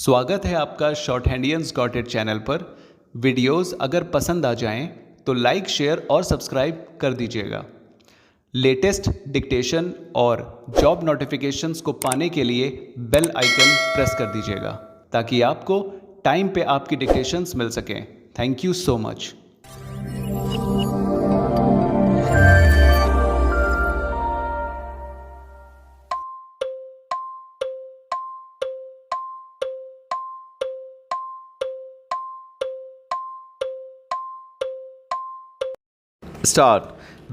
स्वागत है आपका शॉर्ट हैंडियंस गॉट इट चैनल पर। वीडियोस अगर पसंद आ जाएं तो लाइक, शेयर और सब्सक्राइब कर दीजिएगा। लेटेस्ट डिक्टेशन और जॉब नोटिफिकेशंस को पाने के लिए बेल आइकन प्रेस कर दीजिएगा ताकि आपको टाइम पे आपकी डिक्टेशंस मिल सकें। Thank you so much. Start.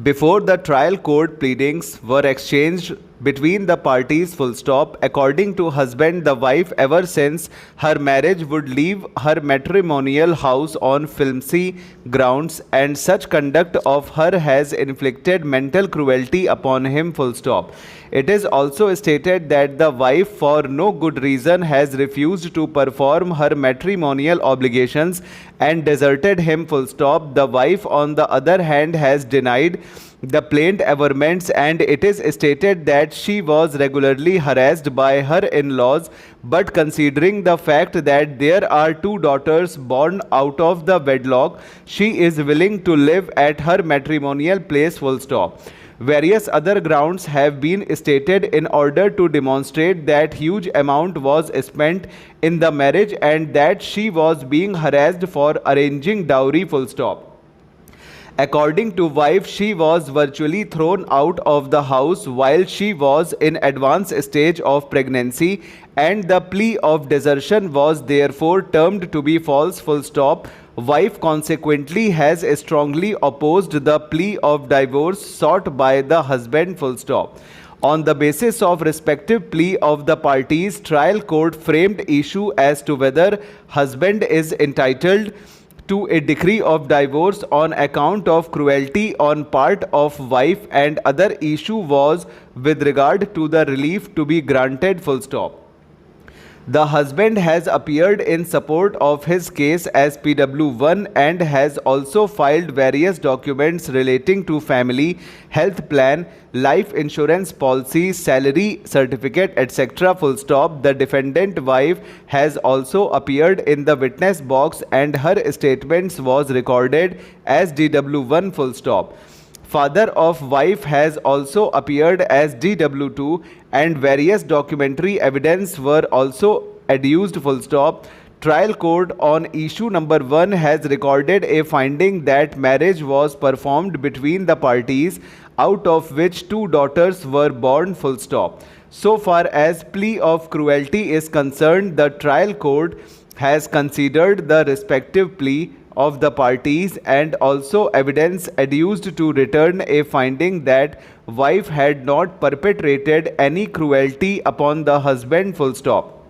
Before the trial court pleadings were exchanged between the parties, full stop, according to husband, the wife ever since her marriage would leave her matrimonial house on filmy grounds, and such conduct of her has inflicted mental cruelty upon him, full stop. It is also stated that the wife for no good reason has refused to perform her matrimonial obligations and deserted him, full stop. The wife on the other hand has denied the plaintiff averments, and it is stated that she was regularly harassed by her in-laws, but considering the fact that there are two daughters born out of the wedlock, she is willing to live at her matrimonial place, full stop. Various other grounds have been stated in order to demonstrate that huge amount was spent in the marriage and that she was being harassed for arranging dowry, full stop. According to wife, she was virtually thrown out of the house while she was in advanced stage of pregnancy, and the plea of desertion was therefore termed to be false, full stop. Wife consequently has strongly opposed the plea of divorce sought by the husband, full stop. On the basis of respective plea of the parties, trial court framed issue as to whether husband is entitled to a decree of divorce on account of cruelty on part of wife, and other issue was with regard to the relief to be granted, full stop. The husband has appeared in support of his case as PW1 and has also filed various documents relating to family, health plan, life insurance policy, salary certificate, etc. full stop. The defendant wife has also appeared in the witness box and her statements was recorded as DW1, full stop. Father of wife has also appeared as DW2 and various documentary evidence were also adduced, full stop. Trial court on issue number 1 has recorded a finding that marriage was performed between the parties, out of which two daughters were born, full stop. So far as plea of cruelty is concerned, the trial court has considered the respective plea of the parties and also evidence adduced to return a finding that wife had not perpetrated any cruelty upon the husband, full stop.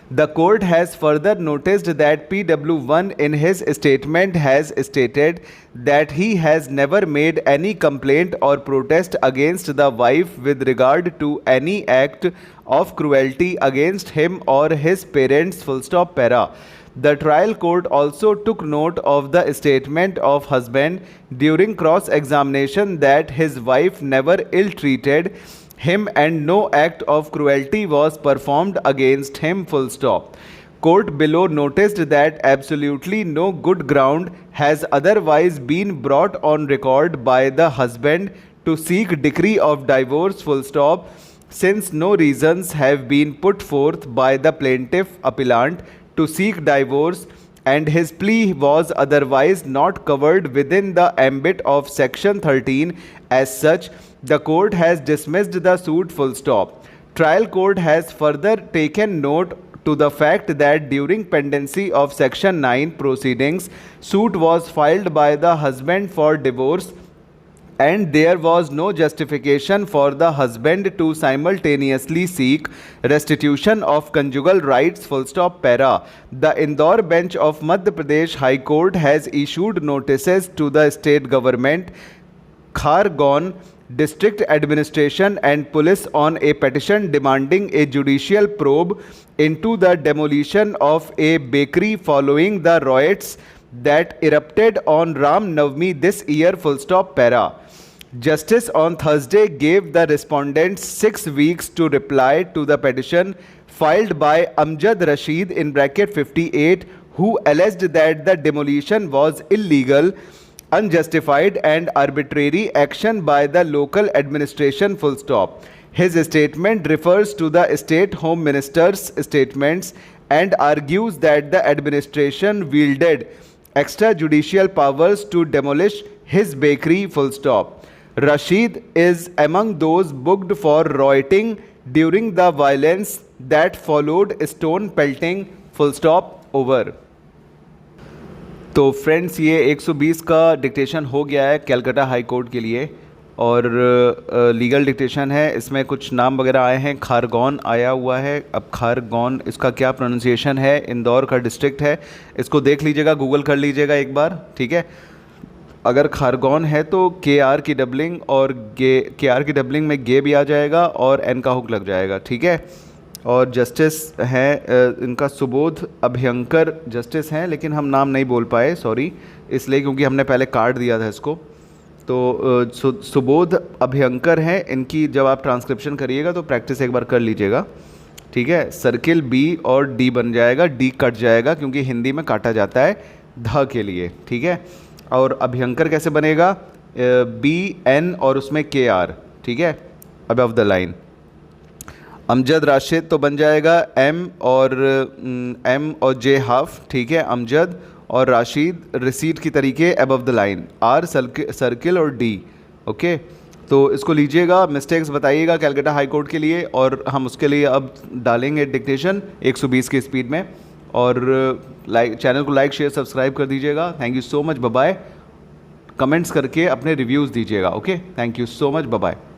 The court has further noticed that PW1 in his statement has stated that he has never made any complaint or protest against the wife with regard to any act of cruelty against him or his parents, full stop, para. The trial court also took note of the statement of husband during cross-examination that his wife never ill-treated him and no act of cruelty was performed against him, full stop. Court below noticed that absolutely no good ground has otherwise been brought on record by the husband to seek decree of divorce, full stop, since no reasons have been put forth by the plaintiff appellant to seek divorce and his plea was otherwise not covered within the ambit of section 13. As such, the court has dismissed the suit, full stop. Trial court has further taken note to the fact that during pendency of section 9 proceedings, suit was filed by the husband for divorce and there was no justification for the husband to simultaneously seek restitution of conjugal rights, full stop, para. The Indore bench of Madhya Pradesh High Court has issued notices to the state government, Khargone District Administration and Police on a petition demanding a judicial probe into the demolition of a bakery following the riots that erupted on Ram Navami this year, full stop, para. Justice on Thursday gave the respondents 6 weeks to reply to the petition filed by Amjad Rashid in bracket 58, who alleged that the demolition was illegal, unjustified and arbitrary action by the local administration, full stop. His statement refers to the state home minister's statements and argues that the administration wielded extrajudicial powers to demolish his bakery, full stop. Rashid is among those booked for rioting during the violence that followed stone pelting, full stop, over. तो friends ये 120 का dictation हो गया है Calcutta high court के लिए और legal dictation है। इसमें कुछ नाम वगैरह आए हैं। खारगौन आया हुआ है। अब खारगौन इसका क्या प्रोनाउंसिएशन है, इंदौर का डिस्ट्रिक्ट है, इसको देख लीजिएगा, गूगल कर लीजिएगा एक बार, ठीक है। अगर खारगौन है तो KR की डबलिंग और KR की डबलिंग में गे भी आ जाएगा और एन का हुक लग जाएगा, ठीक है। और जस्टिस हैं इनका सुबोध अभ्यंकर जस्टिस हैं, लेकिन हम नाम नहीं बोल पाए, सॉरी, इसलिए क्योंकि हमने पहले कार्ड दिया था इसको। तो सुबोध अभ्यंकर हैं इनकी। जब आप ट्रांसक्रिप्शन करिएगा तो प्रैक्टिस एक बार कर लीजिएगा, ठीक है। सर्किल B और D बन जाएगा, D कट जाएगा क्योंकि हिंदी में काटा जाता है ध के लिए, ठीक है। और अभ्यंकर कैसे बनेगा, BN और उसमें KR, ठीक है, above the line. Amjad Rashid तो बन जाएगा M और J हाफ, ठीक है, अमजद और राशिद रिसीट की तरीके above the line, R circle और D, ओके। तो इसको लीजिएगा, मिस्टेक्स बताइएगा कैलकाटा हाई कोर्ट के लिए और हम उसके लिए अब डालेंगे डिक्टेशन 120 की स्पीड में। और चैनल को लाइक शेयर सब्सक्राइब कर दीजिएगा। Thank you so much, bye bye. Comments करके अपने रिव्यूज़ दीजिएगा, okay. Thank you so much, bye bye.